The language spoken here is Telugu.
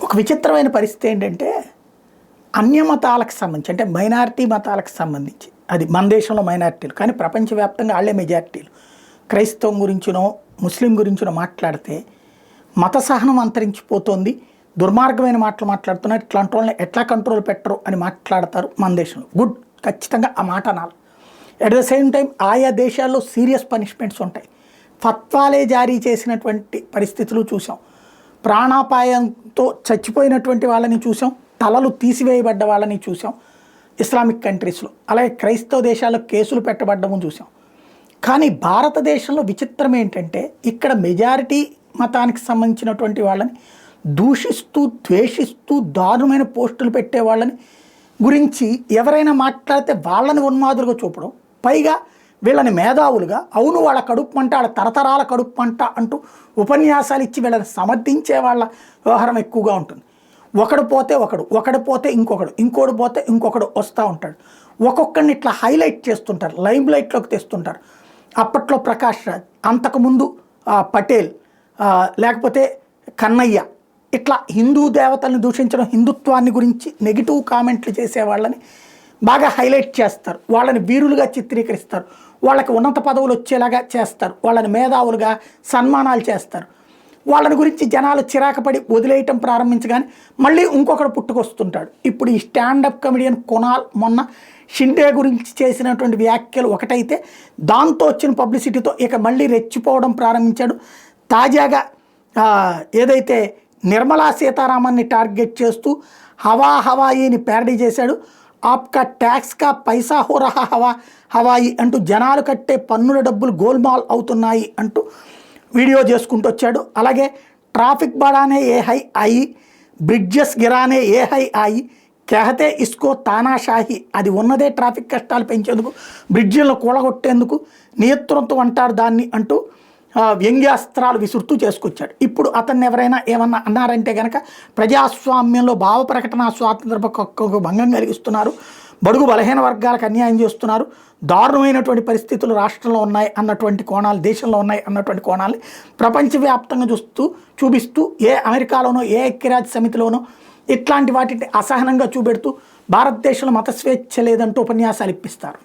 ఒక విచిత్రమైన పరిస్థితి ఏంటంటే అన్య మతాలకు సంబంధించి అంటే మైనారిటీ మతాలకు సంబంధించి అది మన దేశంలో మైనారిటీలు కానీ ప్రపంచవ్యాప్తంగా వాళ్ళే మెజారిటీలు క్రైస్తవం గురించినో ముస్లిం గురించినో మాట్లాడితే మత సహనం అంతరించిపోతుంది దుర్మార్గమైన మాటలు మాట్లాడుతున్నారు ఇట్లాంటి వాళ్ళని ఎట్లా కంట్రోల్ పెట్టరు అని మాట్లాడతారు మన దేశంలో గుడ్ ఖచ్చితంగా ఆ మాట అనాలి. అట్ ద సేమ్ టైం ఆయా దేశాల్లో సీరియస్ పనిష్మెంట్స్ ఉంటాయి. ఫత్వాలే జారీ చేసినటువంటి పరిస్థితులు చూసాం. ప్రాణాపాయంతో చచ్చిపోయినటువంటి వాళ్ళని చూసాం, తలలు తీసివేయబడ్డ వాళ్ళని చూసాం ఇస్లామిక్ కంట్రీస్లో. అలాగే క్రైస్తవ దేశాల్లో కేసులు పెట్టబడ్డము చూసాం. కానీ భారతదేశంలో విచిత్రం ఏంటంటే ఇక్కడ మెజారిటీ మతానికి సంబంధించినటువంటి వాళ్ళని దూషిస్తూ ద్వేషిస్తూ దారుణమైన పోస్టులు పెట్టే వాళ్ళని గురించి ఎవరైనా మాట్లాడితే వాళ్ళని ఉన్మాదులుగా చూపడం, పైగా వీళ్ళని మేధావులుగా అవును వాళ్ళ కడుపు మంట వాళ్ళ తరతరాల కడుపు మంట అంటూ ఉపన్యాసాలు ఇచ్చి వీళ్ళని సమర్థించే వాళ్ళ వ్యవహారం ఎక్కువగా ఉంటుంది. ఒకడు పోతే ఒకడు పోతే ఇంకోడు పోతే ఇంకొకడు వస్తూ ఉంటాడు. ఒక్కొక్కడిని ఇట్లా హైలైట్ చేస్తుంటారు, లైమ్ లైట్లోకి తెస్తుంటారు. అప్పట్లో ప్రకాష్ రాజ్, అంతకుముందు పటేల్, లేకపోతే కన్నయ్య, ఇట్లా హిందూ దేవతల్ని దూషించడం, హిందుత్వాన్ని గురించి నెగిటివ్ కామెంట్లు చేసే వాళ్ళని బాగా హైలైట్ చేస్తారు, వాళ్ళని వీరులుగా చిత్రీకరిస్తారు, వాళ్ళకి ఉన్నత పదవులు వచ్చేలాగా చేస్తారు, వాళ్ళని మేధావులుగా సన్మానాలు చేస్తారు. వాళ్ళని గురించి జనాలు చిరాకపడి వదిలేయటం ప్రారంభించగానే మళ్ళీ ఇంకొకడు పుట్టుకొస్తుంటాడు. ఇప్పుడు ఈ స్టాండప్ కమెడియన్ కునాల్ మొన్న షిండే గురించి చేసినటువంటి వ్యాఖ్యలు ఒకటైతే దాంతో వచ్చిన పబ్లిసిటీతో ఇక మళ్ళీ రెచ్చిపోవడం ప్రారంభించాడు. తాజాగా ఏదైతే నిర్మలా సీతారామన్ని టార్గెట్ చేస్తూ హవాయిని ప్యారడీ చేశాడు. ఆప్కా ట్యాక్స్ కా పైసా హో రహా హవాయి అంటూ జనాలు కట్టే పన్నుల డబ్బులు గోల్మాల్ అవుతున్నాయి అంటూ వీడియో చేసుకుంటూ వచ్చాడు. అలాగే ట్రాఫిక్ బడానే ఏ హై ఆయి, బ్రిడ్జెస్ గిరానే ఏ హై ఆయి, కెహతే ఇస్కో తానాషాహి, అది ఉన్నదే ట్రాఫిక్ కష్టాలు పెంచేందుకు, బ్రిడ్జిలను కూలగొట్టేందుకు, నియంత్రణతో అంటారు దాన్ని అంటూ వ్యంగ్యాస్త్రాలు విసురుతూ చేసుకొచ్చాడు. ఇప్పుడు అతన్ని ఎవరైనా ఏమన్నా అన్నారంటే కనుక ప్రజాస్వామ్యంలో భావ ప్రకటన స్వాతంత్ర హక్కుకు భంగం కలిగిస్తున్నారు, బడుగు బలహీన వర్గాలకు అన్యాయం చేస్తున్నారు, దారుణమైనటువంటి పరిస్థితులు రాష్ట్రంలో ఉన్నాయి అన్నటువంటి కోణాలు, దేశంలో ఉన్నాయి అన్నటువంటి కోణాలు ప్రపంచవ్యాప్తంగా చూపిస్తూ ఏ అమెరికాలోనో ఏ ఐక్యరాజ్య సమితిలోనో ఇట్లాంటి వాటిని అసహనంగా చూపెడుతూ భారతదేశంలో మత స్వేచ్ఛ లేదంటూ ఉపన్యాసాలు ఇప్పిస్తారు.